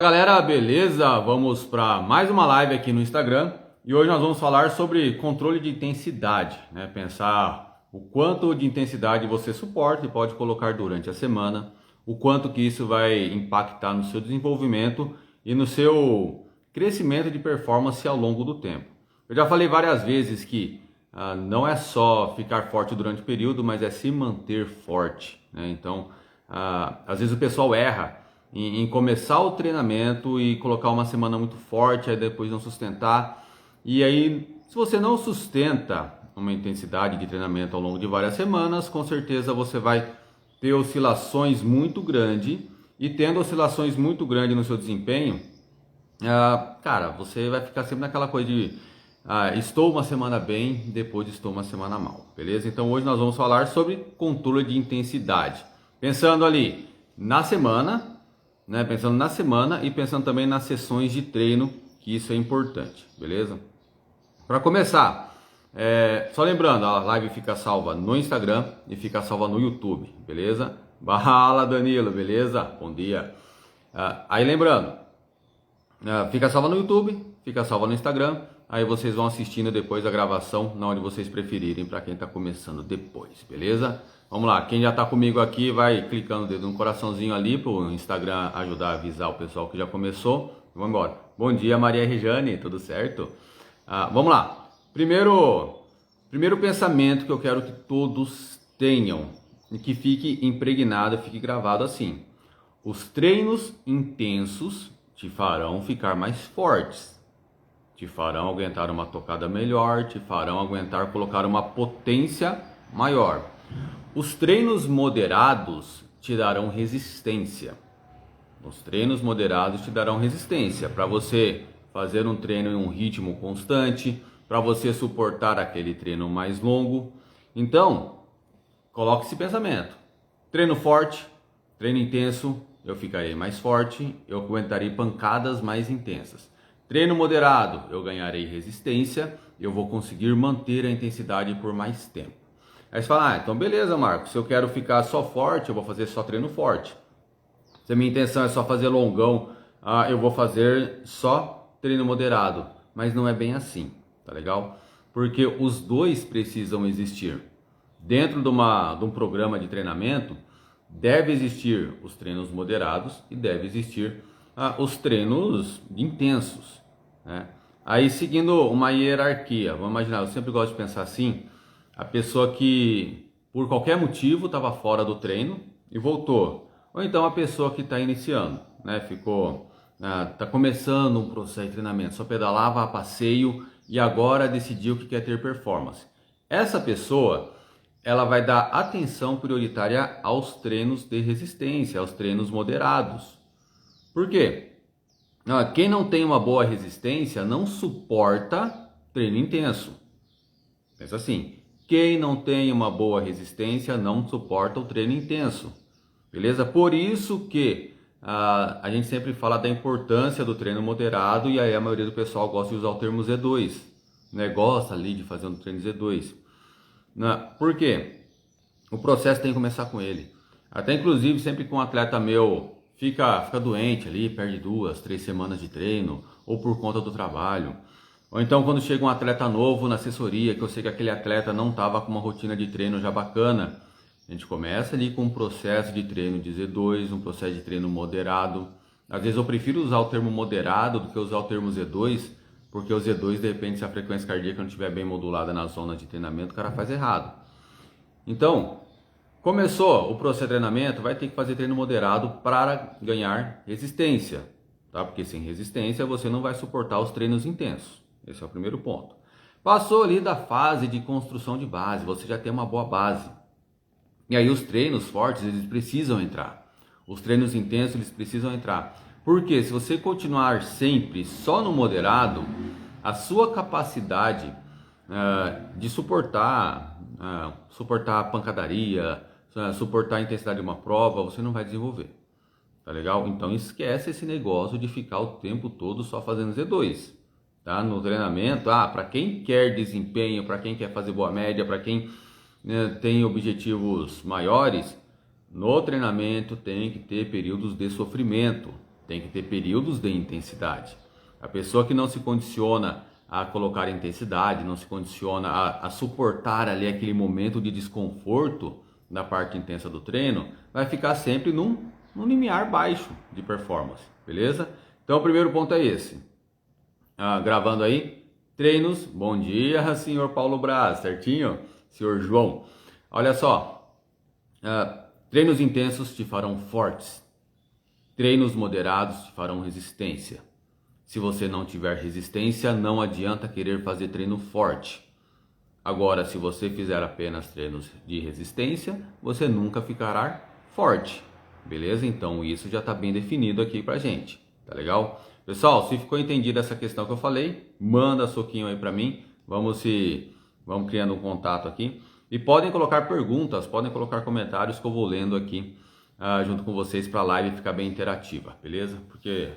Galera, beleza? Vamos para mais uma live aqui no Instagram e hoje nós vamos falar sobre controle de intensidade, né? Pensar o quanto de intensidade você suporta e pode colocar durante a semana, o quanto que isso vai impactar no seu desenvolvimento e no seu crescimento de performance ao longo do tempo. Eu já falei várias vezes que não é só ficar forte durante o período, mas é se manter forte, né? Então, às vezes o pessoal erra em começar o treinamento e colocar uma semana muito forte, aí depois não sustentar. E aí, se você não sustenta uma intensidade de treinamento ao longo de várias semanas, com certeza você vai ter oscilações muito grandes. E tendo oscilações muito grandes no seu desempenho, cara, você vai ficar sempre naquela coisa de estou uma semana bem, depois estou uma semana mal, beleza? Então hoje nós vamos falar sobre controle de intensidade. Pensando ali na semana, né? Pensando na semana e pensando também nas sessões de treino, que isso é importante, beleza? Para começar, só lembrando, a live fica salva no Instagram e fica salva no YouTube, beleza? Fala, Danilo, beleza? Bom dia. Aí lembrando, fica salva no YouTube, fica salva no Instagram, aí vocês vão assistindo depois a gravação, na onde vocês preferirem, para quem está começando depois, beleza? Vamos lá, quem já está comigo aqui vai clicando o dedo no coraçãozinho ali para o Instagram ajudar a avisar o pessoal que já começou. Vamos embora. Bom dia, Maria Rejane, tudo certo? Vamos lá. Primeiro pensamento que eu quero que todos tenham e que fique impregnado, fique gravado assim. Os treinos intensos te farão ficar mais fortes, te farão aguentar uma tocada melhor, te farão aguentar colocar uma potência maior. Os treinos moderados te darão resistência. Os treinos moderados te darão resistência para você fazer um treino em um ritmo constante, para você suportar aquele treino mais longo. Então, coloque esse pensamento. Treino forte, treino intenso, eu ficarei mais forte, eu aguentarei pancadas mais intensas. Treino moderado, eu ganharei resistência, eu vou conseguir manter a intensidade por mais tempo. Aí você fala, então beleza, Marcos, se eu quero ficar só forte, eu vou fazer só treino forte. Se a minha intenção é só fazer longão, eu vou fazer só treino moderado. Mas não é bem assim, tá legal? Porque os dois precisam existir. Dentro de um programa de treinamento, deve existir os treinos moderados e deve existir os treinos intensos, né? Aí seguindo uma hierarquia, vamos imaginar, eu sempre gosto de pensar assim, a pessoa que por qualquer motivo estava fora do treino e voltou, ou então a pessoa que está iniciando, né? Está começando um processo de treinamento, só pedalava a passeio e agora decidiu que quer ter performance. Essa pessoa, ela vai dar atenção prioritária aos treinos de resistência, aos treinos moderados. Por quê? Quem não tem uma boa resistência não suporta treino intenso. Pensa assim, quem não tem uma boa resistência não suporta o treino intenso. Beleza? Por isso que a gente sempre fala da importância do treino moderado e aí a maioria do pessoal gosta de usar o termo Z2, né? Gosta ali de fazer um treino Z2. Por quê? O processo tem que começar com ele. Até inclusive sempre que um atleta meu fica doente ali, perde 2, 3 semanas de treino, ou por conta do trabalho. Ou então quando chega um atleta novo na assessoria, que eu sei que aquele atleta não estava com uma rotina de treino já bacana, a gente começa ali com um processo de treino de Z2, um processo de treino moderado. Às vezes eu prefiro usar o termo moderado do que usar o termo Z2, porque o Z2, de repente, se a frequência cardíaca não estiver bem modulada na zona de treinamento, o cara faz errado. Então, começou o processo de treinamento, vai ter que fazer treino moderado para ganhar resistência, tá? Porque sem resistência você não vai suportar os treinos intensos. Esse é o primeiro ponto. Passou ali da fase de construção de base, você já tem uma boa base. E aí os treinos fortes, eles precisam entrar. Os treinos intensos, eles precisam entrar. Porque se você continuar sempre só no moderado, a sua capacidade de suportar a pancadaria, suportar a intensidade de uma prova, você não vai desenvolver. Tá legal? Então esquece esse negócio de ficar o tempo todo só fazendo Z2. Tá? No treinamento, para quem quer desempenho, para quem quer fazer boa média, para quem tem objetivos maiores, no treinamento tem que ter períodos de sofrimento. tem que ter períodos de intensidade. A pessoa que não se condiciona a colocar intensidade, não se condiciona a suportar ali aquele momento de desconforto na parte intensa do treino, vai ficar sempre num limiar baixo de performance, beleza? Então o primeiro ponto é esse. Gravando aí, treinos, bom dia, senhor Paulo Braz, certinho? Senhor João, olha só, treinos intensos te farão fortes, treinos moderados te farão resistência. Se você não tiver resistência, não adianta querer fazer treino forte. Agora, se você fizer apenas treinos de resistência, você nunca ficará forte, beleza? Então isso já está bem definido aqui pra gente, tá legal? Pessoal, se ficou entendida essa questão que eu falei, manda soquinho aí pra mim, vamos criando um contato aqui. E podem colocar perguntas, podem colocar comentários que eu vou lendo aqui junto com vocês para a live ficar bem interativa, beleza? Porque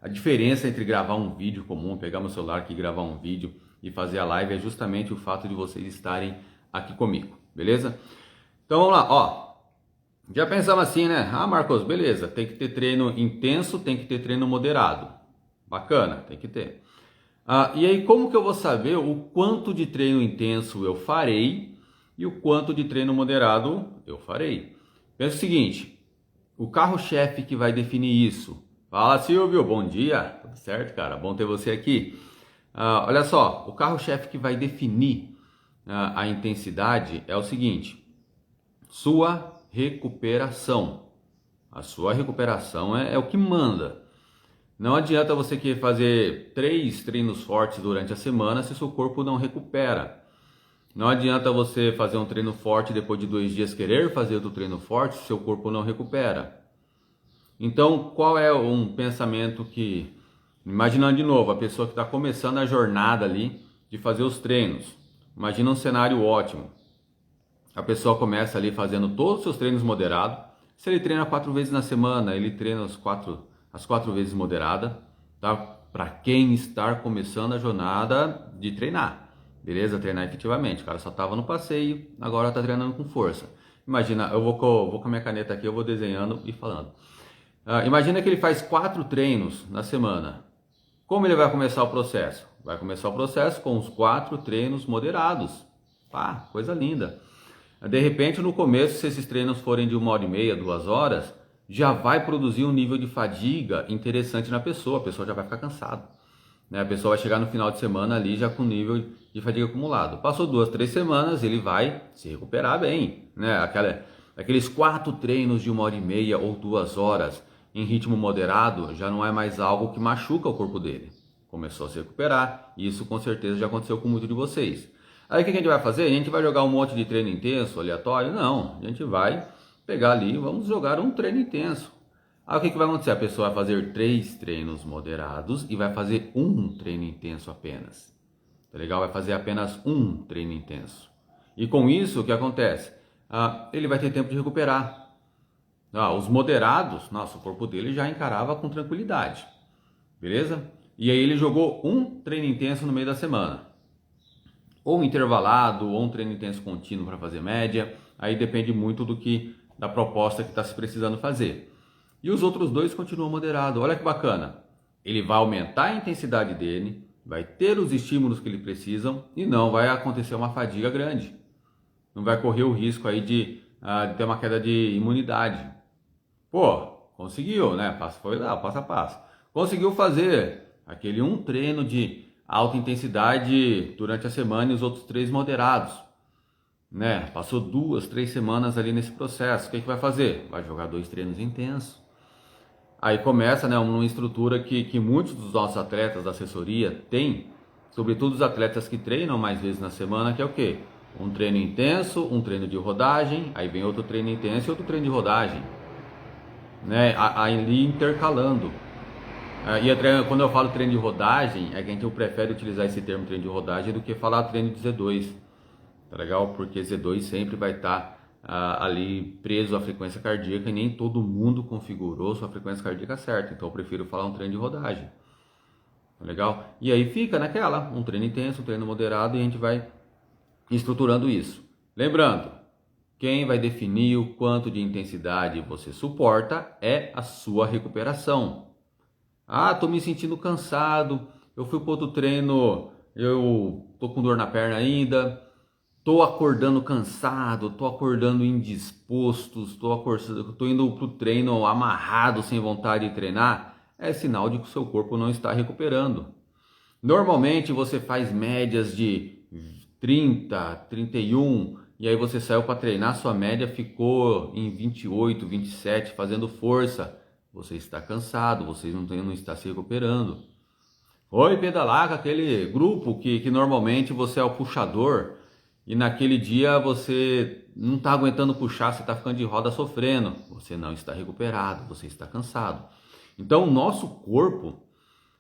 a diferença entre gravar um vídeo comum, pegar meu celular aqui e gravar um vídeo e fazer a live é justamente o fato de vocês estarem aqui comigo, beleza? Então vamos lá, ó. Já pensamos assim, né? Marcos, beleza, tem que ter treino intenso, tem que ter treino moderado. Bacana, tem que ter. E aí, como que eu vou saber o quanto de treino intenso eu farei e o quanto de treino moderado eu farei? Pensa o seguinte, o carro-chefe que vai definir isso. Fala, Silvio, bom dia. Tudo certo, cara? Bom ter você aqui. Olha só, o carro-chefe que vai definir a intensidade é o seguinte, sua recuperação. A sua recuperação é o que manda. Não adianta você querer fazer 3 treinos fortes durante a semana se seu corpo não recupera. Não adianta você fazer um treino forte e depois de 2 dias querer fazer outro treino forte se seu corpo não recupera. Então, qual é um pensamento que... Imaginando de novo, a pessoa que está começando a jornada ali de fazer os treinos. Imagina um cenário ótimo. A pessoa começa ali fazendo todos os seus treinos moderados. Se ele treina 4 vezes na semana, ele treina as 4 vezes moderada, tá? Para quem está começando a jornada de treinar, beleza? Treinar efetivamente. O cara só estava no passeio, agora está treinando com força. Imagina, eu vou com a minha caneta aqui, eu vou desenhando e falando. Imagina que ele faz 4 treinos na semana. Como ele vai começar o processo? Vai começar o processo com os 4 treinos moderados. Coisa linda. De repente, no começo, se esses treinos forem de 1h30, 2 horas, já vai produzir um nível de fadiga interessante na pessoa. A pessoa já vai ficar cansada, né? A pessoa vai chegar no final de semana ali já com nível de fadiga acumulado. Passou 2, 3 semanas, ele vai se recuperar bem, né? Aqueles 4 treinos de 1h30 ou 2 horas em ritmo moderado já não é mais algo que machuca o corpo dele. Começou a se recuperar, e isso com certeza já aconteceu com muitos de vocês. Aí o que a gente vai fazer? A gente vai jogar um monte de treino intenso, aleatório? Não, a gente vai pegar ali e vamos jogar um treino intenso. Aí o que vai acontecer? A pessoa vai fazer 3 treinos moderados e vai fazer um treino intenso apenas. Tá legal? Vai fazer apenas um treino intenso. E com isso, o que acontece? Ele vai ter tempo de recuperar. Os moderados, nossa, o corpo dele já encarava com tranquilidade. Beleza? E aí ele jogou um treino intenso no meio da semana. Ou intervalado, ou um treino intenso contínuo para fazer média. Aí depende muito da proposta que está se precisando fazer. E os outros 2 continuam moderados. Olha que bacana. Ele vai aumentar a intensidade dele, vai ter os estímulos que ele precisam e não vai acontecer uma fadiga grande. Não vai correr o risco aí de ter uma queda de imunidade. Conseguiu, né? Foi lá, passo a passo. Conseguiu fazer aquele um treino de alta intensidade durante a semana e os outros 3 moderados, né? Passou 2, 3 semanas ali nesse processo. O que vai fazer? Vai jogar 2 treinos intensos. Aí começa, né, uma estrutura que muitos dos nossos atletas da assessoria têm, sobretudo os atletas que treinam mais vezes na semana, que é o quê? Um treino intenso, um treino de rodagem, aí vem outro treino intenso e outro treino de rodagem, né? Ali intercalando. Quando eu falo treino de rodagem, é que a gente prefere utilizar esse termo treino de rodagem do que falar treino de Z2. Tá legal? Porque Z2 sempre vai estar ali preso à frequência cardíaca e nem todo mundo configurou sua frequência cardíaca certa. Então eu prefiro falar um treino de rodagem. Tá legal? E aí fica naquela, um treino intenso, um treino moderado e a gente vai estruturando isso. Lembrando, quem vai definir o quanto de intensidade você suporta é a sua recuperação. Ah, tô me sentindo cansado, eu fui pro outro treino, eu tô com dor na perna ainda, tô acordando cansado, tô acordando indisposto, tô indo pro treino amarrado, sem vontade de treinar, é sinal de que o seu corpo não está recuperando. Normalmente você faz médias de 30, 31 e aí você saiu para treinar, sua média ficou em 28, 27, fazendo força. Você está cansado, você não está se recuperando. Foi pedalar com aquele grupo que normalmente você é o puxador e naquele dia você não está aguentando puxar, você está ficando de roda sofrendo. Você não está recuperado, você está cansado. Então o nosso corpo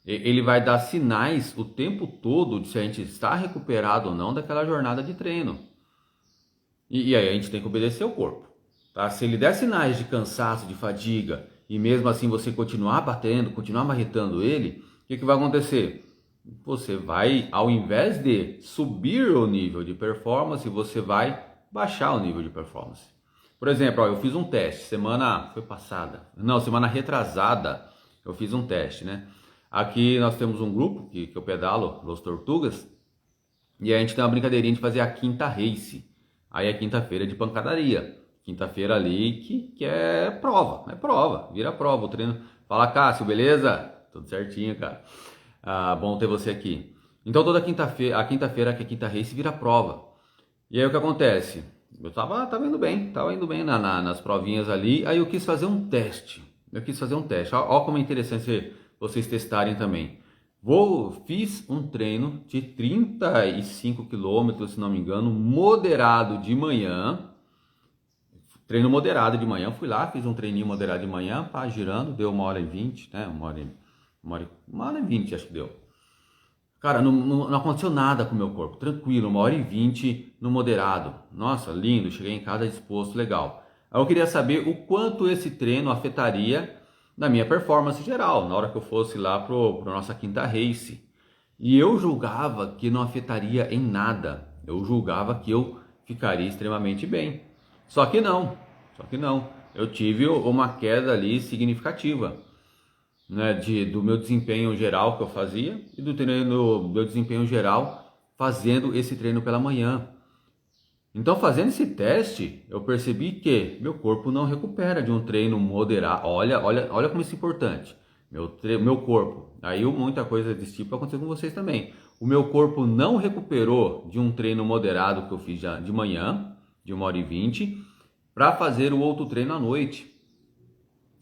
ele vai dar sinais o tempo todo de se a gente está recuperado ou não daquela jornada de treino. E aí a gente tem que obedecer o corpo. Tá? Se ele der sinais de cansaço, de fadiga, e mesmo assim você continuar batendo, continuar marretando ele, o que vai acontecer? Você vai, ao invés de subir o nível de performance, você vai baixar o nível de performance. Por exemplo, ó, eu fiz um teste, semana retrasada, eu fiz um teste, né? Aqui nós temos um grupo que eu pedalo, Los Tortugas, e a gente tem uma brincadeirinha de fazer a quinta race. Aí é quinta-feira de pancadaria. Quinta-feira ali que é prova, vira prova. O treino. Fala, Cássio, beleza? Tudo certinho, cara. Ah, bom ter você aqui. Então toda quinta-feira, a quinta-feira que é quinta race vira prova. E aí o que acontece? Eu tava indo bem, nas provinhas ali. Aí eu quis fazer um teste. Olha como é interessante vocês testarem também. Fiz um treino de 35 quilômetros, se não me engano, moderado de manhã. Treino moderado de manhã, fui lá, fiz um treininho moderado de manhã, pá, girando, deu 1h20, né? 1h20 acho que deu. Cara, não aconteceu nada com o meu corpo, tranquilo, 1h20 no moderado. Nossa, lindo, cheguei em casa disposto, legal. Aí eu queria saber o quanto esse treino afetaria na minha performance geral, na hora que eu fosse lá pro nossa quinta race. E eu julgava que não afetaria em nada, eu julgava que eu ficaria extremamente bem. Só que não. Eu tive uma queda ali significativa, né, do meu desempenho geral que eu fazia e do meu desempenho geral fazendo esse treino pela manhã. Então, fazendo esse teste, eu percebi que meu corpo não recupera de um treino moderado. Olha como isso é importante. Meu corpo. Aí muita coisa desse tipo aconteceu com vocês também. O meu corpo não recuperou de um treino moderado que eu fiz de manhã, de 1h20, para fazer o outro treino à noite.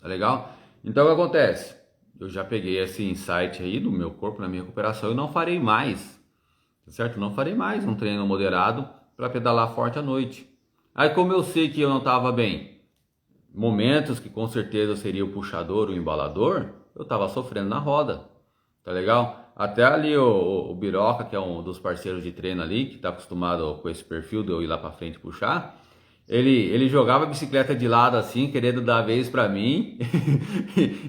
Tá legal? Então, o que acontece? Eu já peguei esse insight aí do meu corpo na minha recuperação e não farei mais. Tá certo? Não farei mais um treino moderado para pedalar forte à noite. Aí como eu sei que eu não estava bem, momentos que com certeza eu seria o puxador, o embalador, eu estava sofrendo na roda, tá legal? Até ali o Biroca, que é um dos parceiros de treino ali, que está acostumado com esse perfil de eu ir lá para frente e puxar, ele jogava a bicicleta de lado assim, querendo dar a vez para mim,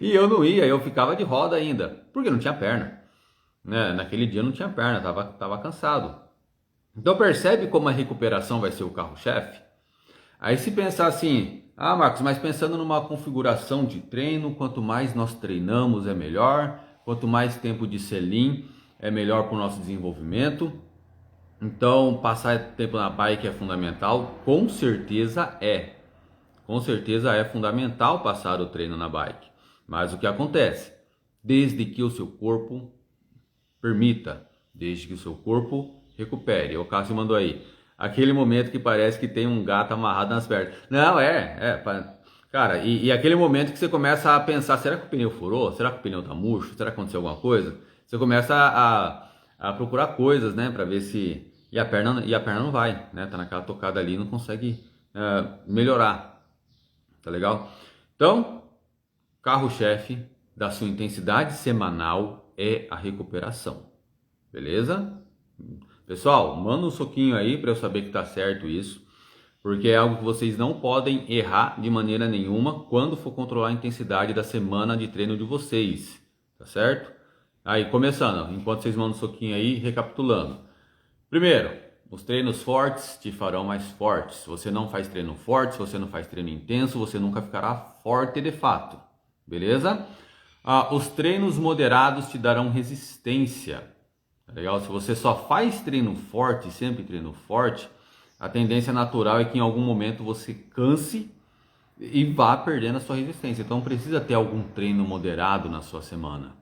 e eu não ia, eu ficava de roda ainda, porque não tinha perna, né? Naquele dia eu não tinha perna, tava cansado. Então percebe como a recuperação vai ser o carro-chefe? Aí se pensar assim, ah Marcos, mas pensando numa configuração de treino, quanto mais nós treinamos é melhor, quanto mais tempo de selim é melhor para o nosso desenvolvimento. Então passar tempo na bike é fundamental, com certeza é. Com certeza é fundamental passar o treino na bike. Mas o que acontece? Desde que o seu corpo permita, desde que o seu corpo recupere. O Cássio mandou aí. Aquele momento que parece que tem um gato amarrado nas pernas. Não, cara, e aquele momento que você começa a pensar, será que o pneu furou? Será que o pneu tá murcho? Será que aconteceu alguma coisa? Você começa a procurar coisas, né, para ver se... E a perna não vai, né? Tá naquela tocada ali e não consegue melhorar. Tá legal? Então, carro-chefe da sua intensidade semanal é a recuperação. Beleza? Pessoal, manda um soquinho aí para eu saber que tá certo isso, porque é algo que vocês não podem errar de maneira nenhuma quando for controlar a intensidade da semana de treino de vocês, tá certo? Aí, começando, enquanto vocês mandam um soquinho aí, recapitulando. Primeiro, os treinos fortes te farão mais forte. Se você não faz treino forte, se você não faz treino intenso, você nunca ficará forte de fato, beleza? Os treinos moderados te darão resistência. Tá legal? Se você só faz treino forte, sempre treino forte, a tendência natural é que em algum momento você canse e vá perdendo a sua resistência. Então precisa ter algum treino moderado na sua semana.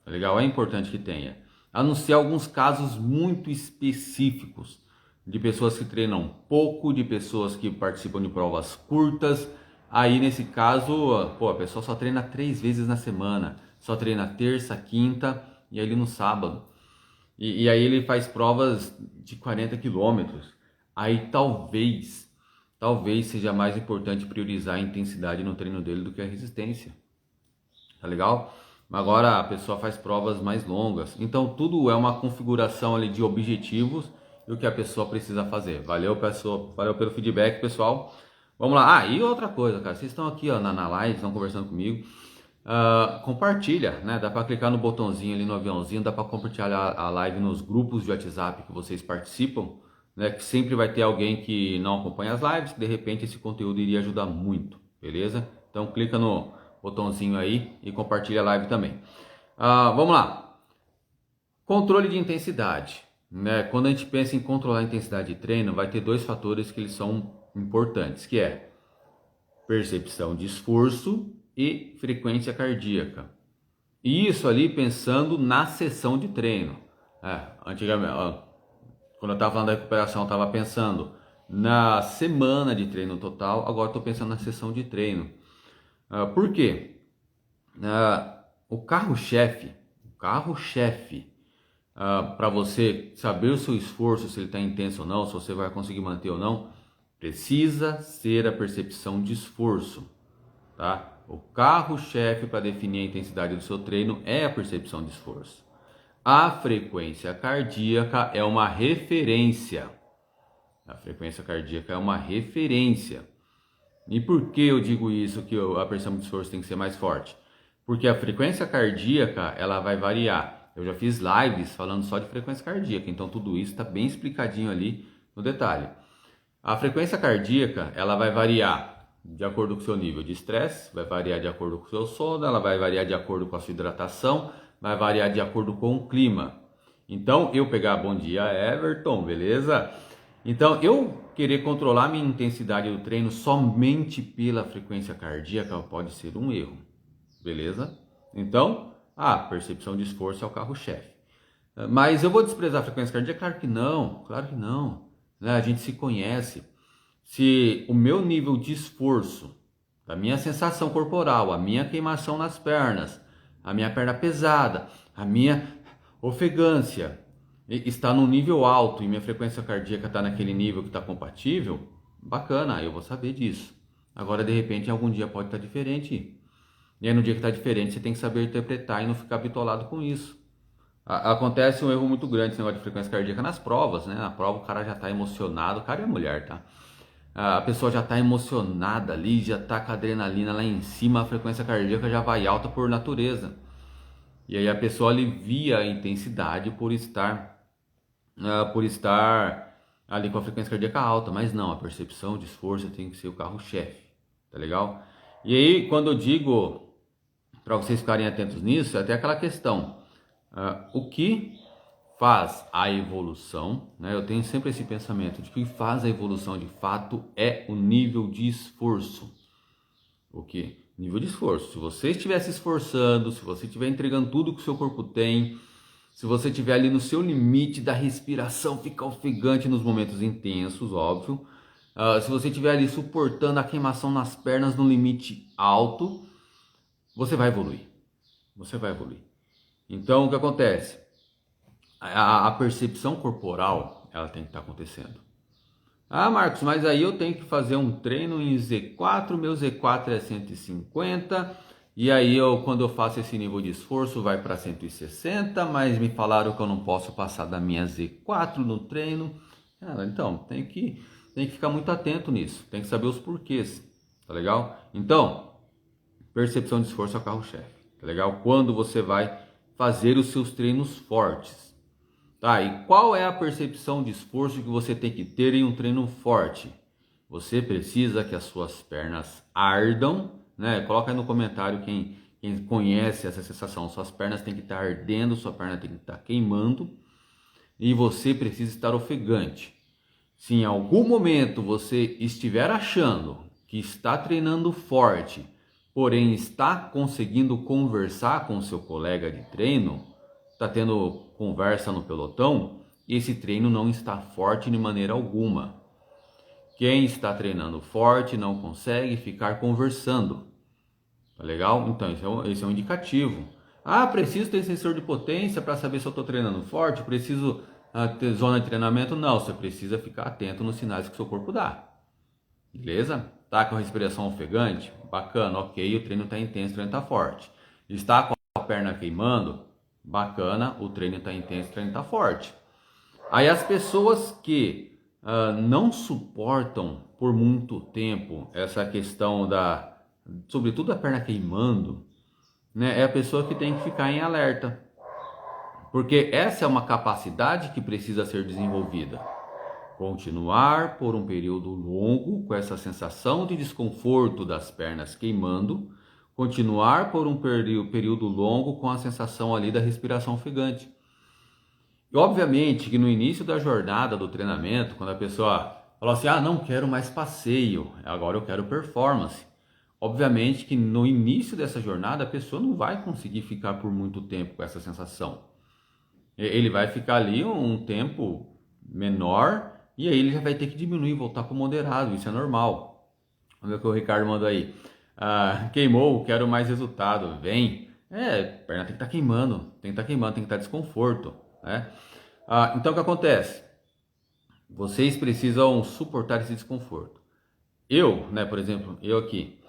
Tá legal? É importante que tenha. A não ser alguns casos muito específicos de pessoas que treinam pouco, de pessoas que participam de provas curtas. Aí nesse caso, a pessoa só treina 3 vezes na semana, só treina terça, quinta e aí no sábado. E aí ele faz provas de 40 quilômetros. Aí talvez seja mais importante priorizar a intensidade no treino dele do que a resistência. Tá legal? Agora a pessoa faz provas mais longas. Então tudo é uma configuração ali de objetivos e o que a pessoa precisa fazer. Valeu, pessoal. Valeu pelo feedback, pessoal. Vamos lá. E outra coisa, cara. Vocês estão aqui na live, estão conversando comigo. Compartilha, né? Dá para clicar no botãozinho ali no aviãozinho, dá para compartilhar a live nos grupos de WhatsApp que vocês participam, né? Que sempre vai ter alguém que não acompanha as lives, que de repente esse conteúdo iria ajudar muito, beleza? Então clica no botãozinho aí e compartilha a live também. Vamos lá. Controle de intensidade, né? Quando a gente pensa em controlar a intensidade de treino, vai ter 2 fatores que eles são importantes, que é percepção de esforço e frequência cardíaca. E isso ali pensando na sessão de treino. Antigamente, quando eu estava falando da recuperação, eu estava pensando na semana de treino total, agora estou pensando na sessão de treino. Por quê? O carro-chefe, para você saber o seu esforço, se ele está intenso ou não, se você vai conseguir manter ou não, precisa ser a percepção de esforço, tá? O carro-chefe para definir a intensidade do seu treino é a percepção de esforço. A frequência cardíaca é uma referência. A frequência cardíaca é uma referência. E por que eu digo isso, que a percepção de esforço tem que ser mais forte? Porque a frequência cardíaca, ela vai variar. Eu já fiz lives falando só de frequência cardíaca, então tudo isso está bem explicadinho ali no detalhe. A frequência cardíaca, ela vai variar de acordo com o seu nível de estresse, vai variar de acordo com o seu sono, ela vai variar de acordo com a sua hidratação, vai variar de acordo com o clima. Então, eu pegar bom dia, Everton, beleza? Então, eu querer controlar minha intensidade do treino somente pela frequência cardíaca pode ser um erro, beleza? Então, a percepção de esforço é o carro-chefe. Mas eu vou desprezar a frequência cardíaca? Claro que não, né? A gente se conhece. Se o meu nível de esforço, a minha sensação corporal, a minha queimação nas pernas, a minha perna pesada, a minha ofegância está num nível alto e minha frequência cardíaca está naquele nível que está compatível, bacana, eu vou saber disso. Agora, de repente, algum dia pode estar diferente. E aí, no dia que está diferente, você tem que saber interpretar e não ficar bitolado com isso. Acontece um erro muito grande esse negócio de frequência cardíaca nas provas, né? Na prova o cara já está emocionado, o cara é mulher, tá? A pessoa já está emocionada ali, já está com a adrenalina lá em cima, a frequência cardíaca já vai alta por natureza. E aí a pessoa alivia a intensidade por estar ali com a frequência cardíaca alta, mas não, a percepção de esforço tem que ser o carro-chefe, tá legal? E aí quando eu digo para vocês ficarem atentos nisso, é até aquela questão, o que faz a evolução, né? Eu tenho sempre esse pensamento de que o que faz a evolução de fato é o nível de esforço. O que? Nível de esforço. Se você estiver se esforçando, se você estiver entregando tudo que o seu corpo tem, se você estiver ali no seu limite da respiração, fica ofegante nos momentos intensos, óbvio. Se você estiver ali suportando a queimação nas pernas no limite alto, você vai evoluir. Então, o que acontece? A percepção corporal, ela tem que estar acontecendo. Marcos, mas aí eu tenho que fazer um treino em Z4, meu Z4 é 150, e aí quando eu faço esse nível de esforço vai para 160, mas me falaram que eu não posso passar da minha Z4 no treino. Então, tem que ficar muito atento nisso, tem que saber os porquês, tá legal? Então, percepção de esforço é o carro-chefe, tá legal? Quando você vai fazer os seus treinos fortes. Tá, e qual é a percepção de esforço que você tem que ter em um treino forte? Você precisa que as suas pernas ardam, né? Coloca aí no comentário quem Quem conhece essa sensação, suas pernas têm que estar ardendo, sua perna tem que estar queimando e você precisa estar ofegante. Se em algum momento você estiver achando que está treinando forte, porém está conseguindo conversar com seu colega de treino, está tendo conversa no pelotão, esse treino não está forte de maneira alguma. Quem está treinando forte não consegue ficar conversando. Tá legal? Então, esse é um indicativo. Ah, preciso ter sensor de potência para saber se eu estou treinando forte? Preciso ter zona de treinamento? Não, você precisa ficar atento nos sinais que o seu corpo dá. Beleza? Tá com a respiração ofegante? Bacana, ok, o treino está intenso, o treino está forte. Está com a perna queimando? Bacana, o treino está intenso, o treino está forte. Aí as pessoas que não suportam por muito tempo essa questão sobretudo a perna queimando, né, é a pessoa que tem que ficar em alerta. Porque essa é uma capacidade que precisa ser desenvolvida. Continuar por um período longo com essa sensação de desconforto das pernas queimando, continuar por um período longo com a sensação ali da respiração ofegante. E obviamente que no início da jornada do treinamento, quando a pessoa fala assim, não quero mais passeio, agora eu quero performance. Obviamente que no início dessa jornada a pessoa não vai conseguir ficar por muito tempo com essa sensação. Ele vai ficar ali um tempo menor e aí ele já vai ter que diminuir e voltar para o moderado, isso é normal. Vamos ver o que o Ricardo mandou aí. Queimou, quero mais resultado, vem. Perna tem que estar queimando, tem que estar desconforto, né? Então o que acontece? Vocês precisam suportar esse desconforto. Eu, né, por exemplo, eu aqui,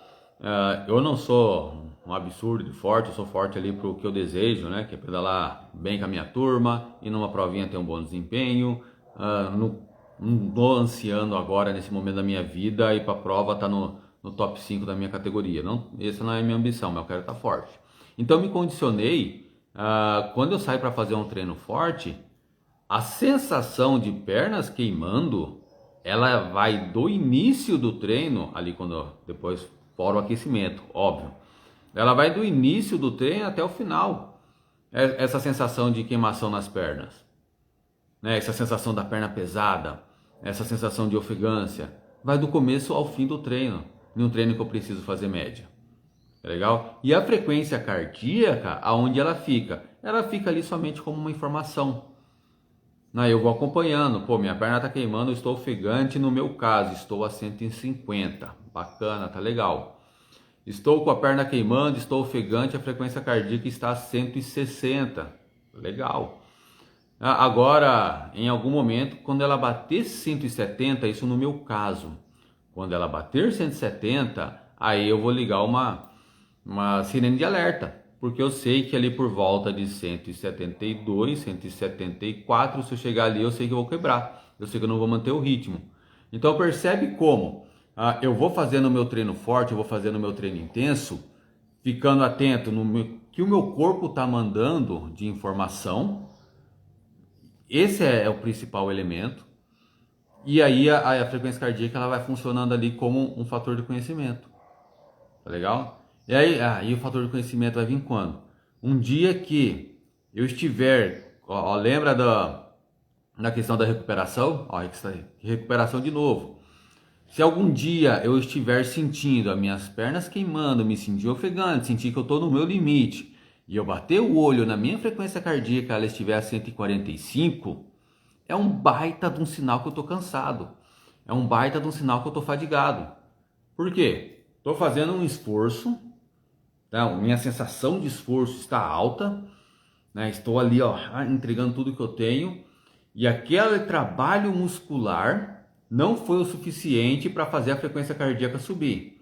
eu não sou um absurdo de forte, eu sou forte ali para o que eu desejo, né, que é pedalar bem com a minha turma e numa provinha ter um bom desempenho. Não estou ansiando agora, nesse momento da minha vida, ir para a prova, estar no top 5 da minha categoria. Não, essa não é a minha ambição, mas eu quero estar forte. Então me condicionei, quando eu saio para fazer um treino forte, a sensação de pernas queimando, ela vai do início do treino, ali quando depois fora o aquecimento, óbvio. Ela vai do início do treino até o final. Essa sensação de queimação nas pernas, né? Essa sensação da perna pesada, essa sensação de ofegância, vai do começo ao fim do treino, num treino que eu preciso fazer média. Tá legal? E a frequência cardíaca, aonde ela fica? Ela fica ali somente como uma informação. Eu vou acompanhando, minha perna tá queimando, eu estou ofegante, no meu caso, estou a 150, bacana, tá legal. Estou com a perna queimando, estou ofegante, a frequência cardíaca está a 160, legal. Agora, em algum momento, quando ela bater 170, isso no meu caso, quando ela bater 170, aí eu vou ligar uma sirene de alerta. Porque eu sei que ali por volta de 172, 174, se eu chegar ali eu sei que eu vou quebrar. Eu sei que eu não vou manter o ritmo. Então percebe como eu vou fazendo o meu treino forte, eu vou fazendo o meu treino intenso, ficando atento no que o meu corpo está mandando de informação. Esse é o principal elemento. E aí a frequência cardíaca ela vai funcionando ali como um fator de conhecimento. Tá legal? E aí o fator de conhecimento vai vir quando? Um dia que eu estiver, lembra da questão da recuperação? Recuperação de novo. Se algum dia eu estiver sentindo as minhas pernas queimando, me sentir ofegante, sentir que eu estou no meu limite, e eu bater o olho na minha frequência cardíaca, ela estiver a 145, é um baita de um sinal que eu estou cansado. É um baita de um sinal que eu estou fadigado. Por quê? Estou fazendo um esforço, minha sensação de esforço está alta, né? Estou ali entregando tudo que eu tenho e aquele trabalho muscular não foi o suficiente para fazer a frequência cardíaca subir.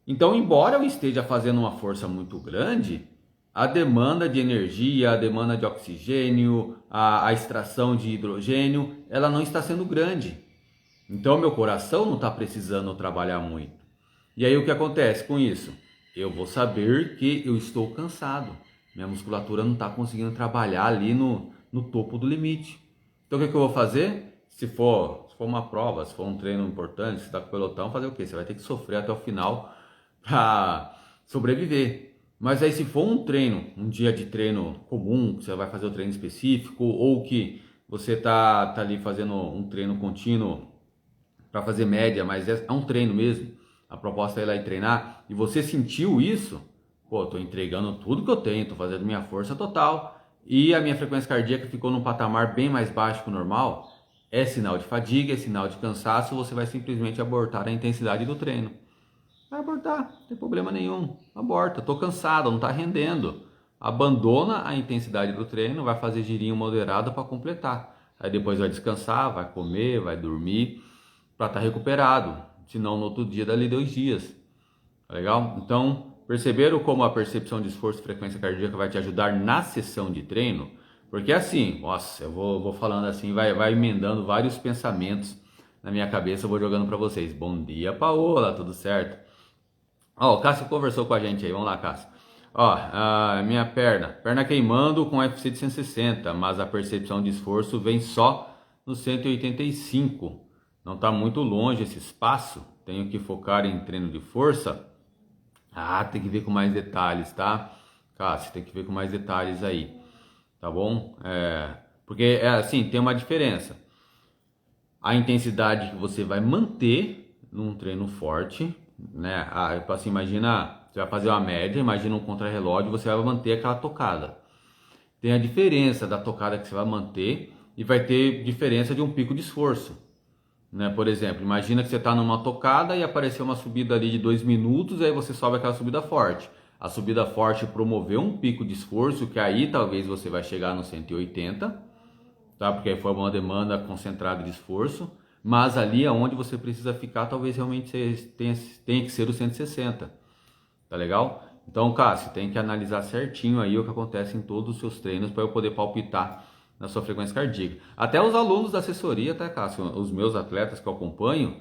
Então, embora eu esteja fazendo uma força muito grande, a demanda de energia, a demanda de oxigênio, a extração de hidrogênio, ela não está sendo grande. Então, meu coração não está precisando trabalhar muito. E aí o que acontece com isso? Eu vou saber que eu estou cansado. Minha musculatura não está conseguindo trabalhar ali no topo do limite. Então o que eu vou fazer? Se for uma prova, se for um treino importante, se está com o pelotão, fazer o quê? Você vai ter que sofrer até o final para sobreviver. Mas aí se for um treino, um dia de treino comum, que você vai fazer o treino específico, ou que você tá ali fazendo um treino contínuo para fazer média, mas é um treino mesmo, a proposta é ir lá e treinar, e você sentiu isso, pô, tô entregando tudo que eu tenho, tô fazendo minha força total, e a minha frequência cardíaca ficou num patamar bem mais baixo que o normal, é sinal de fadiga, é sinal de cansaço, você vai simplesmente abortar a intensidade do treino. Vai abortar, não tem problema nenhum, aborta, tô cansado, não tá rendendo. Abandona a intensidade do treino, vai fazer girinho moderado para completar. Aí depois vai descansar, vai comer, vai dormir, para estar recuperado, senão no outro dia dali 2 dias, tá legal? Então, perceberam como a percepção de esforço e frequência cardíaca vai te ajudar na sessão de treino? Porque assim, nossa, eu vou falando assim, vai emendando vários pensamentos na minha cabeça, eu vou jogando para vocês. Bom dia, Paola, tudo certo? Ó, o Cássio conversou com a gente aí, vamos lá, Cássio. Ó, a minha perna queimando com FC de 160, mas a percepção de esforço vem só no 185. Não está muito longe esse espaço. Tenho que focar em treino de força. Ah, tem que ver com mais detalhes, tá? Cássio, tem que ver com mais detalhes aí, tá bom? Porque é assim, tem uma diferença. A intensidade que você vai manter num treino forte, né? Assim, imagina, você vai fazer uma média, imagina um contrarrelógio, você vai manter aquela tocada. Tem a diferença da tocada que você vai manter e vai ter diferença de um pico de esforço. Né? Por exemplo, imagina que você está numa tocada e apareceu uma subida ali de 2 minutos, aí você sobe aquela subida forte. A subida forte promoveu um pico de esforço, que aí talvez você vai chegar no 180, tá? Porque aí foi uma demanda concentrada de esforço, mas ali aonde você precisa ficar, talvez realmente tenha que ser o 160, tá legal? Então, Cássio, tem que analisar certinho aí o que acontece em todos os seus treinos para eu poder palpitar na sua frequência cardíaca. Até os alunos da assessoria, tá, Cássio? Os meus atletas que eu acompanho,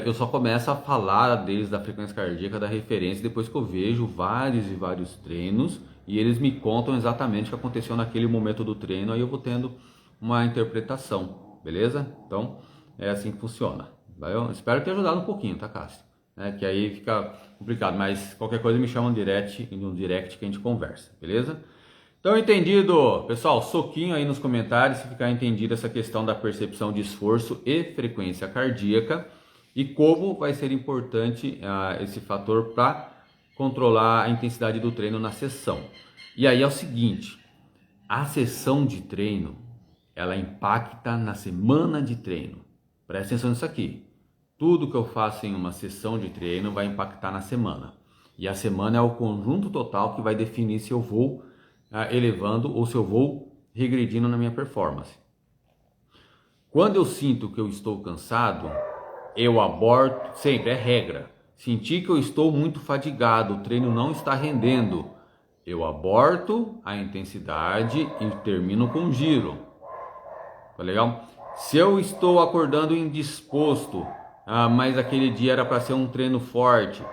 eu só começo a falar deles da frequência cardíaca, da referência, depois que eu vejo vários e vários treinos e eles me contam exatamente o que aconteceu naquele momento do treino, aí eu vou tendo uma interpretação, beleza? Então, é assim que funciona. Eu espero ter ajudado um pouquinho, tá, Cássio? Que aí fica complicado, mas qualquer coisa me chama no direct que a gente conversa, beleza? Então, entendido, pessoal, soquinho aí nos comentários se ficar entendido essa questão da percepção de esforço e frequência cardíaca e como vai ser importante esse fator para controlar a intensidade do treino na sessão. E aí é o seguinte, a sessão de treino, ela impacta na semana de treino. Presta atenção nisso aqui. Tudo que eu faço em uma sessão de treino vai impactar na semana. E a semana é o conjunto total que vai definir se eu vou elevando ou se eu vou regredindo na minha performance. Quando eu sinto que eu estou cansado, eu aborto, sempre é regra. Sentir que eu estou muito fadigado, o treino não está rendendo, eu aborto a intensidade e termino com giro. Tá legal? Se eu estou acordando indisposto, mas aquele dia era para ser um treino forte,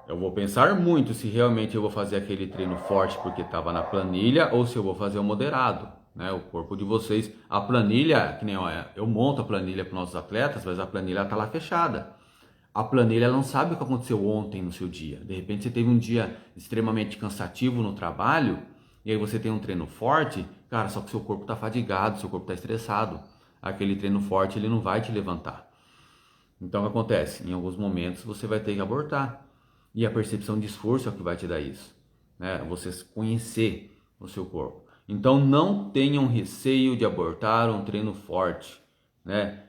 eu vou pensar muito se realmente eu vou fazer aquele treino forte porque estava na planilha ou se eu vou fazer o moderado, né? O corpo de vocês, a planilha, que nem eu monto a planilha para os nossos atletas, mas a planilha está lá fechada. A planilha não sabe o que aconteceu ontem no seu dia. De repente você teve um dia extremamente cansativo no trabalho e aí você tem um treino forte, cara, só que seu corpo está fadigado, seu corpo está estressado. Aquele treino forte ele não vai te levantar. Então o que acontece? Em alguns momentos você vai ter que abortar. E a percepção de esforço é o que vai te dar isso, né? Você conhecer o seu corpo. Então não tenham receio de abortar um treino forte, né?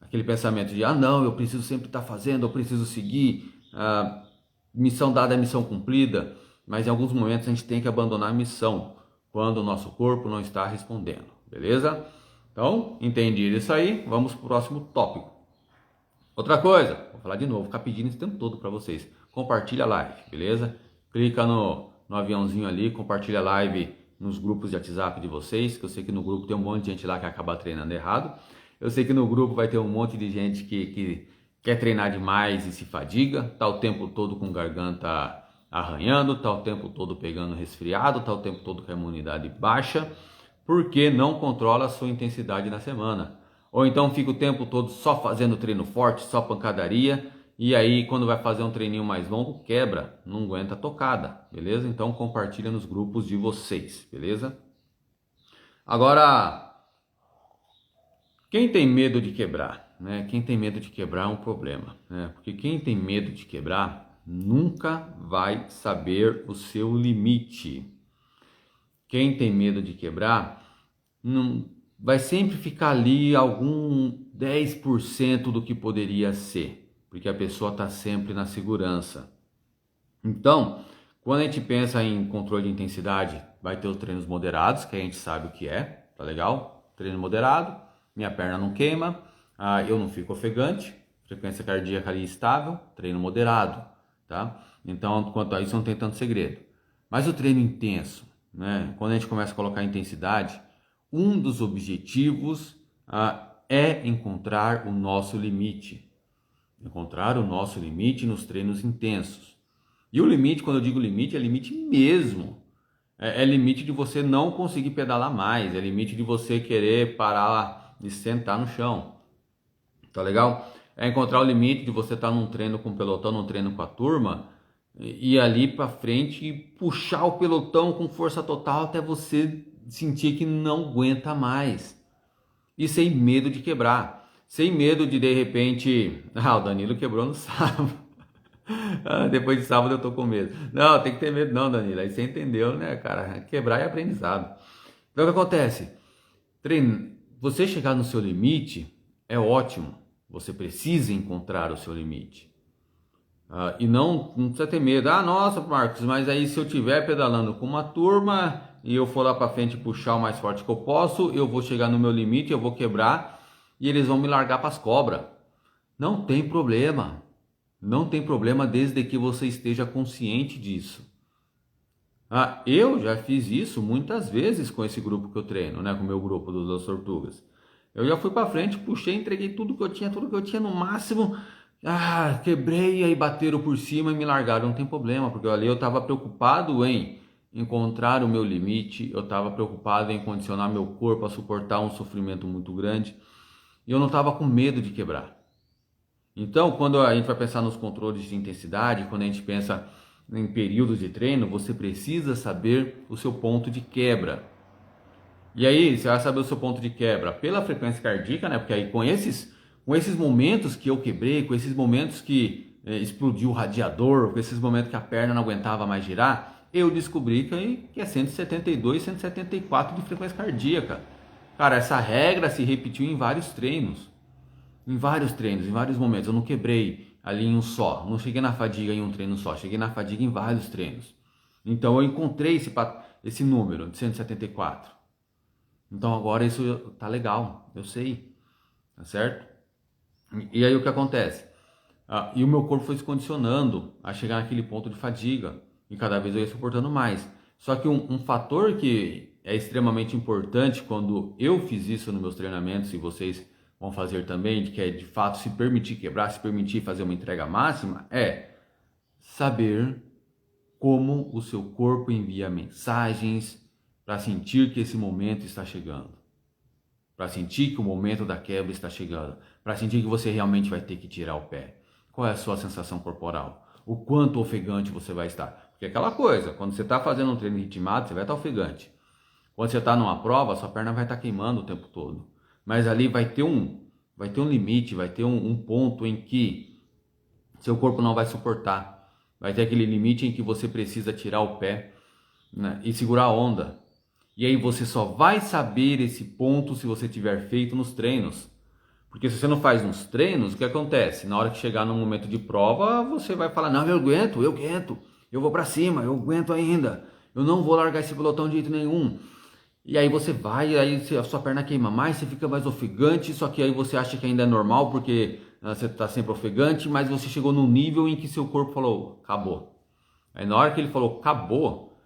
Aquele pensamento de, não, eu preciso sempre estar fazendo, eu preciso seguir, missão dada é missão cumprida, mas em alguns momentos a gente tem que abandonar a missão, quando o nosso corpo não está respondendo, beleza? Então, entendido isso aí, vamos para o próximo tópico. Outra coisa, vou falar de novo, ficar pedindo esse tempo todo para vocês. Compartilha a live, beleza? Clica no aviãozinho ali, compartilha a live nos grupos de WhatsApp de vocês, que eu sei que no grupo tem um monte de gente lá que acaba treinando errado. Eu sei que no grupo vai ter um monte de gente que quer treinar demais e se fadiga, tá o tempo todo com garganta arranhando, tá o tempo todo pegando resfriado, tá o tempo todo com a imunidade baixa, porque não controla a sua intensidade na semana. Ou então fica o tempo todo só fazendo treino forte, só pancadaria e aí quando vai fazer um treininho mais longo, quebra, não aguenta a tocada, beleza? Então compartilha nos grupos de vocês, beleza? Agora, quem tem medo de quebrar, né? Quem tem medo de quebrar é um problema, né? Porque quem tem medo de quebrar nunca vai saber o seu limite. Quem tem medo de quebrar não vai sempre ficar ali algum 10% do que poderia ser, porque a pessoa está sempre na segurança. Então, quando a gente pensa em controle de intensidade, vai ter os treinos moderados, que a gente sabe o que é, tá legal? Treino moderado, minha perna não queima, eu não fico ofegante, frequência cardíaca ali estável, treino moderado, tá? Então, quanto a isso não tem tanto segredo. Mas o treino intenso, né? Quando a gente começa a colocar intensidade, um dos objetivos é encontrar o nosso limite. Encontrar o nosso limite nos treinos intensos. E o limite, quando eu digo limite, é limite mesmo. É limite de você não conseguir pedalar mais, é limite de você querer parar de sentar no chão. Tá legal? É encontrar o limite de você estar num treino com o pelotão, num treino com a turma, e ir ali para frente e puxar o pelotão com força total até você sentir que não aguenta mais. E sem medo de quebrar. Sem medo de repente, o Danilo quebrou no sábado. Depois de sábado eu tô com medo. Não, tem que ter medo não, Danilo. Aí você entendeu, né, cara? Quebrar é aprendizado. Então o que acontece? Você chegar no seu limite é ótimo. Você precisa encontrar o seu limite. E não precisa ter medo. Nossa, Marcos, mas aí se eu estiver pedalando com uma turma e eu for lá para frente e puxar o mais forte que eu posso, eu vou chegar no meu limite, eu vou quebrar e eles vão me largar para as cobras. Não tem problema. Não tem problema desde que você esteja consciente disso. Eu já fiz isso muitas vezes com esse grupo que eu treino, né? Com o meu grupo das Tortugas. Eu já fui para frente, puxei, entreguei tudo que eu tinha no máximo. Quebrei, aí bateram por cima e me largaram. Não tem problema, porque ali eu estava preocupado em encontrar o meu limite, eu estava preocupado em condicionar meu corpo a suportar um sofrimento muito grande e eu não estava com medo de quebrar. Então, quando a gente vai pensar nos controles de intensidade, quando a gente pensa em períodos de treino, você precisa saber o seu ponto de quebra. E aí, você vai saber o seu ponto de quebra pela frequência cardíaca, né? Porque aí com esses momentos que eu quebrei, com esses momentos que explodiu o radiador, com esses momentos que a perna não aguentava mais girar, eu descobri que é 172, 174 de frequência cardíaca. Cara, essa regra se repetiu em vários treinos. Em vários momentos. Eu não quebrei ali em um só. Não cheguei na fadiga em um treino só. Cheguei na fadiga em vários treinos. Então eu encontrei esse número de 174. Então agora isso tá legal. Eu sei. Tá certo? E aí o que acontece? E o meu corpo foi se condicionando a chegar naquele ponto de fadiga. E cada vez eu ia suportando mais. Só que um fator que é extremamente importante quando eu fiz isso nos meus treinamentos e vocês vão fazer também, que é de fato se permitir quebrar, se permitir fazer uma entrega máxima, é saber como o seu corpo envia mensagens para sentir que esse momento está chegando. Para sentir que o momento da quebra está chegando. Para sentir que você realmente vai ter que tirar o pé. Qual é a sua sensação corporal? O quanto ofegante você vai estar? Porque é aquela coisa, quando você está fazendo um treino ritmado, você vai estar ofegante. Quando você está numa prova, sua perna vai estar queimando o tempo todo. Mas ali vai ter um limite, vai ter um ponto em que seu corpo não vai suportar. Vai ter aquele limite em que você precisa tirar o pé, né, e segurar a onda. E aí você só vai saber esse ponto se você tiver feito nos treinos. Porque se você não faz nos treinos, o que acontece? Na hora que chegar no momento de prova, você vai falar, não, eu aguento, eu vou para cima, eu aguento ainda, eu não vou largar esse pelotão de jeito nenhum. E aí você vai, aí a sua perna queima mais, você fica mais ofegante, só que aí você acha que ainda é normal porque você está sempre ofegante, mas você chegou num nível em que seu corpo falou, acabou. Aí na hora que ele falou, acabou,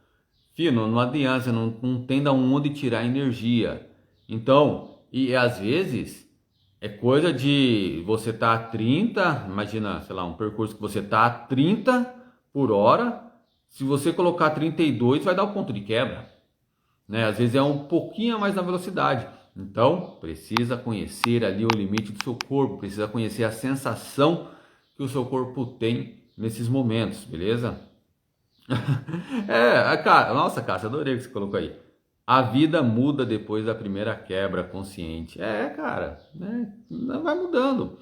filho, não adianta, não tem da onde tirar energia. Então, e às vezes é coisa de você estar a 30, imagina, sei lá, um percurso que você está a 30 por hora, se você colocar 32 vai dar o ponto de quebra. Né? Às vezes é um pouquinho a mais na velocidade. Então, precisa conhecer ali o limite do seu corpo, precisa conhecer a sensação que o seu corpo tem nesses momentos, beleza? Nossa, Cássio, adorei o que você colocou aí. A vida muda depois da primeira quebra consciente. Cara, né? Vai mudando.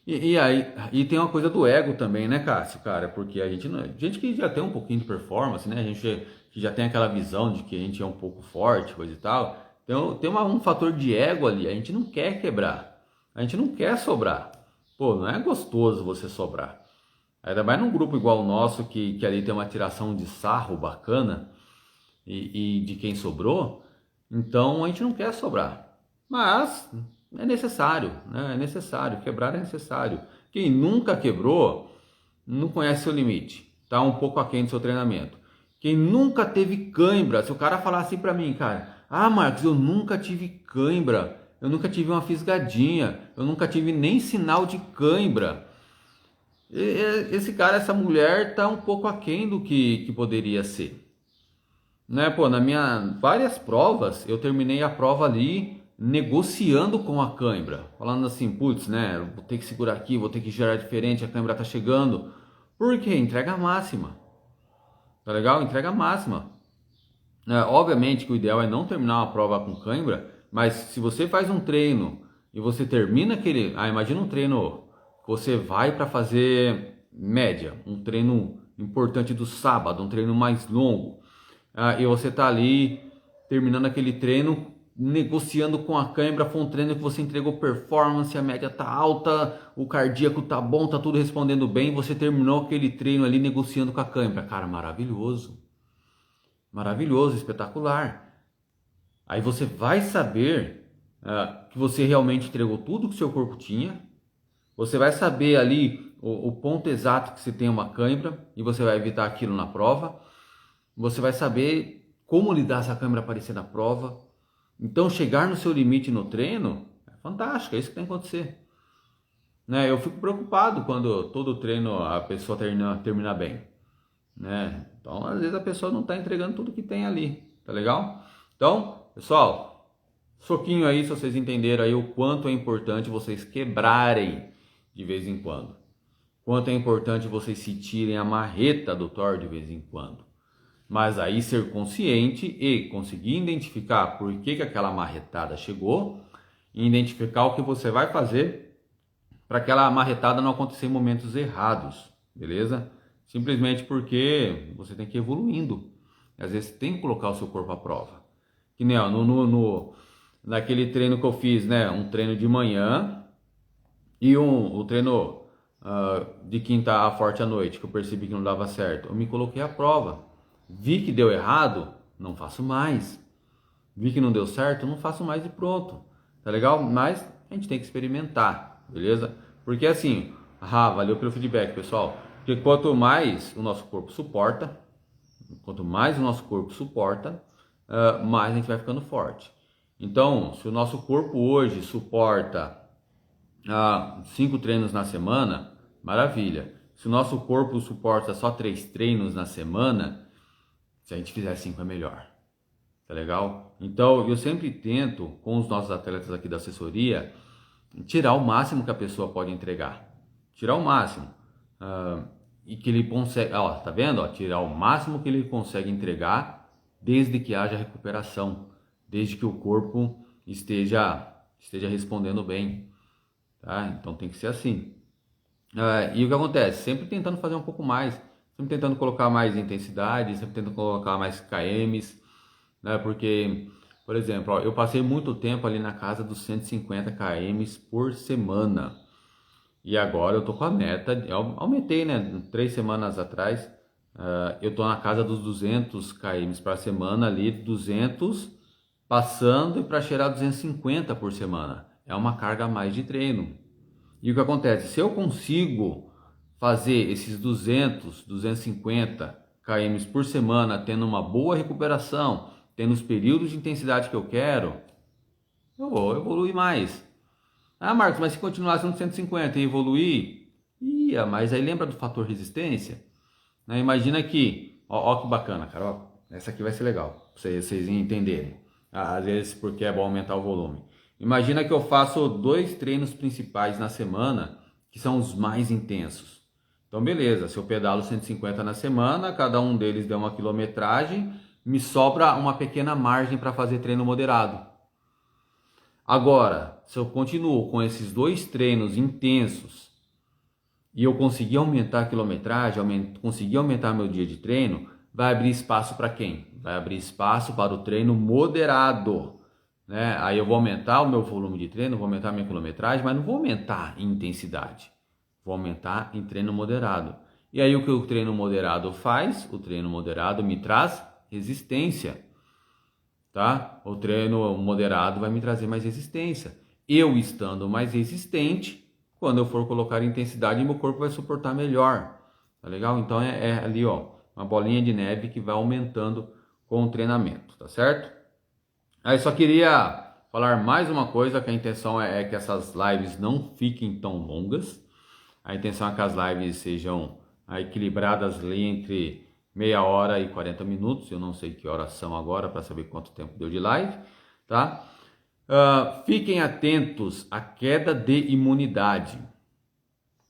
E tem uma coisa do ego também, né, Cássio, cara? Porque a gente, gente que já tem um pouquinho de performance, né? A gente que já tem aquela visão de que a gente é um pouco forte, coisa e tal. Então, tem um fator de ego ali. A gente não quer quebrar. A gente não quer sobrar. Pô, não é gostoso você sobrar. Ainda mais num grupo igual o nosso, que ali tem uma tiração de sarro bacana e de quem sobrou. Então, a gente não quer sobrar. Mas é necessário, né? É necessário. Quebrar é necessário. Quem nunca quebrou, não conhece seu limite. Tá um pouco aquém do seu treinamento. Quem nunca teve cãibra, se o cara falar assim pra mim, cara, Marcos, eu nunca tive cãibra, eu nunca tive uma fisgadinha, eu nunca tive nem sinal de cãibra. Esse cara, essa mulher tá um pouco aquém do que poderia ser. Né, pô, na minha várias provas, eu terminei a prova ali negociando com a cãibra, falando assim, putz, né, vou ter que segurar aqui, vou ter que gerar diferente, a cãibra tá chegando. Por quê? Entrega máxima. Tá legal? Entrega máxima. Obviamente que o ideal é não terminar uma prova com cãibra, mas se você faz um treino e você termina aquele, imagina um treino que você vai para fazer média, um treino importante do sábado, um treino mais longo. E você tá ali terminando aquele treino, negociando com a cãibra, foi um treino que você entregou performance, a média tá alta, o cardíaco tá bom, tá tudo respondendo bem, você terminou aquele treino ali negociando com a cãibra. Cara, maravilhoso. Maravilhoso, espetacular. Aí você vai saber que você realmente entregou tudo que o seu corpo tinha, você vai saber ali o ponto exato que você tem uma cãibra e você vai evitar aquilo na prova. Você vai saber como lidar se a câmera aparecer na prova. Então, chegar no seu limite no treino é fantástico, é isso que tem que acontecer. Né? Eu fico preocupado quando todo treino a pessoa termina bem. Né? Então, às vezes a pessoa não está entregando tudo que tem ali, tá legal? Então, pessoal, soquinho aí se vocês entenderam aí o quanto é importante vocês quebrarem de vez em quando. Quanto é importante vocês se tirem a marreta do Thor de vez em quando. Mas aí ser consciente e conseguir identificar por que aquela marretada chegou e identificar o que você vai fazer para aquela marretada não acontecer em momentos errados, beleza? Simplesmente porque você tem que ir evoluindo. Às vezes tem que colocar o seu corpo à prova. Que nem ó, naquele treino que eu fiz, né? Um treino de manhã e o treino de quinta a forte à noite, que eu percebi que não dava certo. Eu me coloquei à prova. Vi que deu errado, não faço mais. Vi que não deu certo, não faço mais e pronto. Tá legal? Mas a gente tem que experimentar, beleza? Porque assim, valeu pelo feedback, pessoal. Porque quanto mais o nosso corpo suporta, mais a gente vai ficando forte. Então, se o nosso corpo hoje suporta 5 treinos na semana, maravilha. Se o nosso corpo suporta só 3 treinos na semana, se a gente fizer 5 é melhor, tá legal? Então eu sempre tento, com os nossos atletas aqui da assessoria, tirar o máximo que a pessoa pode entregar. Tirar o máximo. E que ele consegue, tá vendo? Tirar o máximo que ele consegue entregar, desde que haja recuperação, desde que o corpo esteja respondendo bem. Tá? Então tem que ser assim. E o que acontece? Sempre tentando fazer um pouco mais, sempre tentando colocar mais intensidade, sempre tentando colocar mais KMs, né? Porque, por exemplo, eu passei muito tempo ali na casa dos 150 KMs por semana. E agora eu tô com a meta, eu aumentei, né? 3 semanas atrás, eu tô na casa dos 200 KMs para semana ali, 200 passando e para cheirar 250 por semana. É uma carga a mais de treino. E o que acontece? Se eu consigo fazer esses 200, 250 km por semana, tendo uma boa recuperação, tendo os períodos de intensidade que eu quero, eu vou evoluir mais. Marcos, mas se continuar sendo 150 e evoluir, mas aí lembra do fator resistência? Né? Imagina que, ó que bacana, cara, ó, essa aqui vai ser legal, pra vocês entenderem. Às vezes porque é bom aumentar o volume. Imagina que eu faço 2 treinos principais na semana, que são os mais intensos. Então, beleza, se eu pedalo 150 na semana, cada um deles der uma quilometragem, me sobra uma pequena margem para fazer treino moderado. Agora, se eu continuo com esses 2 treinos intensos e eu conseguir aumentar a quilometragem, conseguir aumentar meu dia de treino, vai abrir espaço para quem? Vai abrir espaço para o treino moderado, né? Aí eu vou aumentar o meu volume de treino, vou aumentar a minha quilometragem, mas não vou aumentar em intensidade. Vou aumentar em treino moderado. E aí o que o treino moderado faz? O treino moderado me traz resistência, tá? O treino moderado vai me trazer mais resistência. Eu estando mais resistente, quando eu for colocar intensidade, meu corpo vai suportar melhor, tá legal? Então é ali, ó, uma bolinha de neve que vai aumentando com o treinamento, tá certo? Aí só queria falar mais uma coisa, que a intenção é que essas lives não fiquem tão longas. A intenção é que as lives sejam equilibradas ali entre meia hora e 40 minutos. Eu não sei que horas são agora para saber quanto tempo deu de live, tá? Fiquem atentos à queda de imunidade,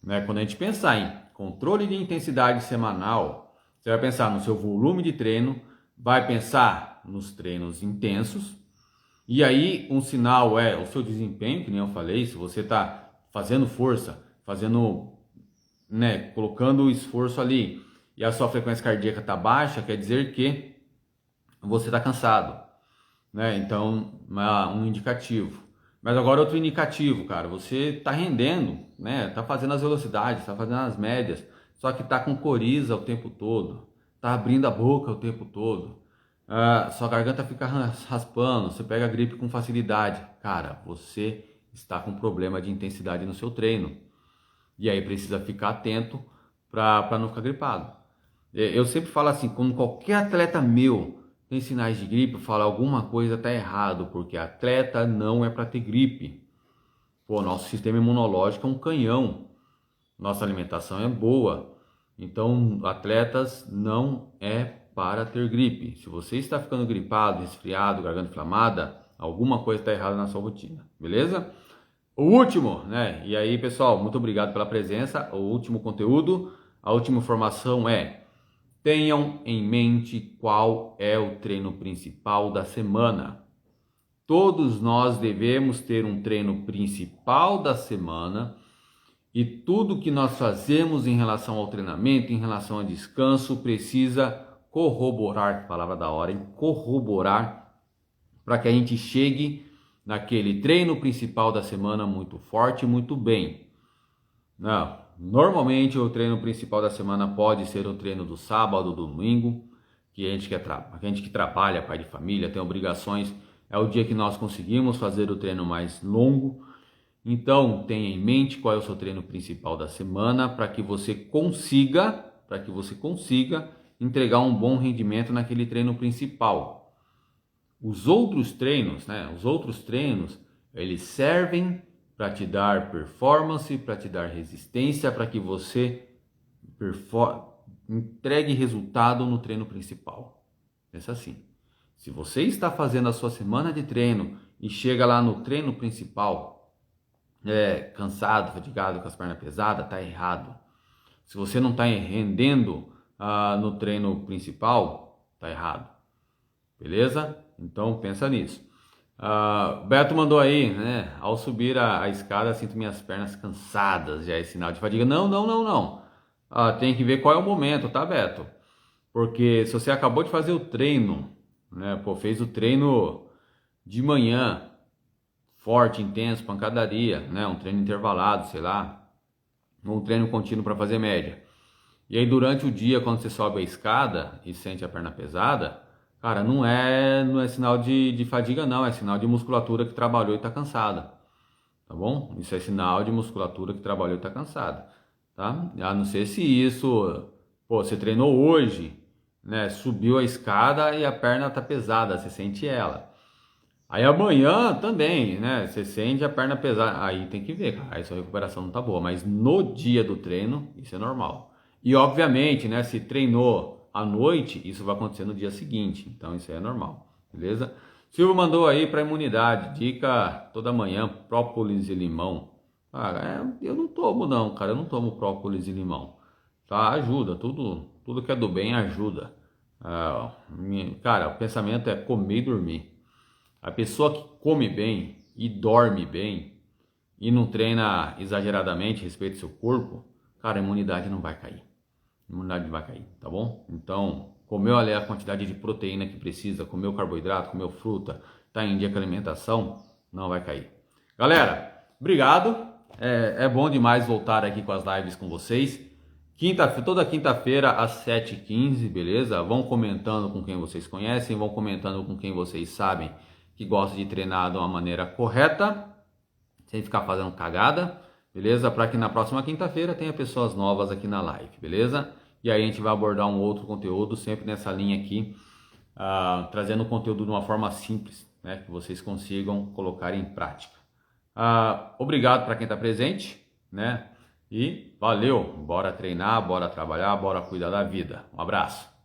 né? Quando a gente pensar em controle de intensidade semanal, você vai pensar no seu volume de treino, vai pensar nos treinos intensos, e aí um sinal é o seu desempenho, que nem eu falei. Se você está fazendo força, colocando o esforço ali e a sua frequência cardíaca está baixa, quer dizer que você está cansado, né? Então, um indicativo. Mas agora outro indicativo, cara, você está rendendo, né? Está fazendo as velocidades, está fazendo as médias, só que está com coriza o tempo todo, está abrindo a boca o tempo todo, sua garganta fica raspando, você pega a gripe com facilidade. Cara, você está com problema de intensidade no seu treino. E aí precisa ficar atento para não ficar gripado. Eu sempre falo assim, quando qualquer atleta meu tem sinais de gripe, eu falo alguma coisa está errado, porque atleta não é para ter gripe. Pô, nosso sistema imunológico é um canhão, nossa alimentação é boa, então atletas não é para ter gripe. Se você está ficando gripado, resfriado, garganta inflamada, alguma coisa está errada na sua rotina, beleza? O último, né? E aí, pessoal, muito obrigado pela presença. O último conteúdo, a última informação é: tenham em mente qual é o treino principal da semana. Todos nós devemos ter um treino principal da semana, e tudo que nós fazemos em relação ao treinamento, em relação ao descanso, precisa corroborar, palavra da hora, hein? Corroborar, para que a gente chegue naquele treino principal da semana muito forte, muito bem. Não, normalmente o treino principal da semana pode ser o treino do sábado, do domingo, que a gente que trabalha, pai de família, tem obrigações, é o dia que nós conseguimos fazer o treino mais longo. Então, tenha em mente qual é o seu treino principal da semana, para que você consiga entregar um bom rendimento naquele treino principal. Os outros treinos, eles servem para te dar performance, para te dar resistência, para que você entregue resultado no treino principal. Pensa assim: se você está fazendo a sua semana de treino e chega lá no treino principal cansado, fatigado, com as pernas pesadas, está errado. Se você não está rendendo no treino principal, está errado. Beleza? Então pensa nisso. Beto mandou aí, né? Ao subir a escada, sinto minhas pernas cansadas. Já é sinal de fadiga. Não. Tem que ver qual é o momento, tá, Beto? Porque se você acabou de fazer o treino, né? Fez o treino de manhã, forte, intenso, pancadaria, né? Um treino intervalado, sei lá, um treino contínuo para fazer média. E aí durante o dia, quando você sobe a escada e sente a perna pesada, cara, não é sinal de fadiga, não. É sinal de musculatura que trabalhou e está cansada. Tá bom? Isso é sinal de musculatura que trabalhou e está cansada. Tá? A não ser se isso... você treinou hoje, né? Subiu a escada e a perna está pesada. Você sente ela. Aí amanhã também, né? Você sente a perna pesada. Aí tem que ver, cara. Aí sua recuperação não tá boa. Mas no dia do treino, isso é normal. E obviamente, né? Se treinou à noite, isso vai acontecer no dia seguinte. Então isso aí é normal, beleza? Silvio mandou aí para imunidade, dica toda manhã, própolis e limão. Eu não tomo não, cara, eu não tomo própolis e limão. tá? Ajuda, tudo que é do bem ajuda. Cara, o pensamento é comer e dormir. A pessoa que come bem e dorme bem e não treina exageradamente, respeita o seu corpo, cara, a imunidade não vai cair. A imunidade não vai cair, tá bom? Então, comeu ali a quantidade de proteína que precisa, comeu carboidrato, comeu fruta, tá em dia com a alimentação, não vai cair. Galera, obrigado. É bom demais voltar aqui com as lives com vocês. Toda quinta-feira às 7h15, beleza? Vão comentando com quem vocês conhecem, vão comentando com quem vocês sabem que gosta de treinar de uma maneira correta, sem ficar fazendo cagada, beleza? Para que na próxima quinta-feira tenha pessoas novas aqui na live, beleza? E aí a gente vai abordar um outro conteúdo, sempre nessa linha aqui, trazendo o conteúdo de uma forma simples, né? Que vocês consigam colocar em prática. Obrigado para quem está presente, né? E valeu, bora treinar, bora trabalhar, bora cuidar da vida. Um abraço.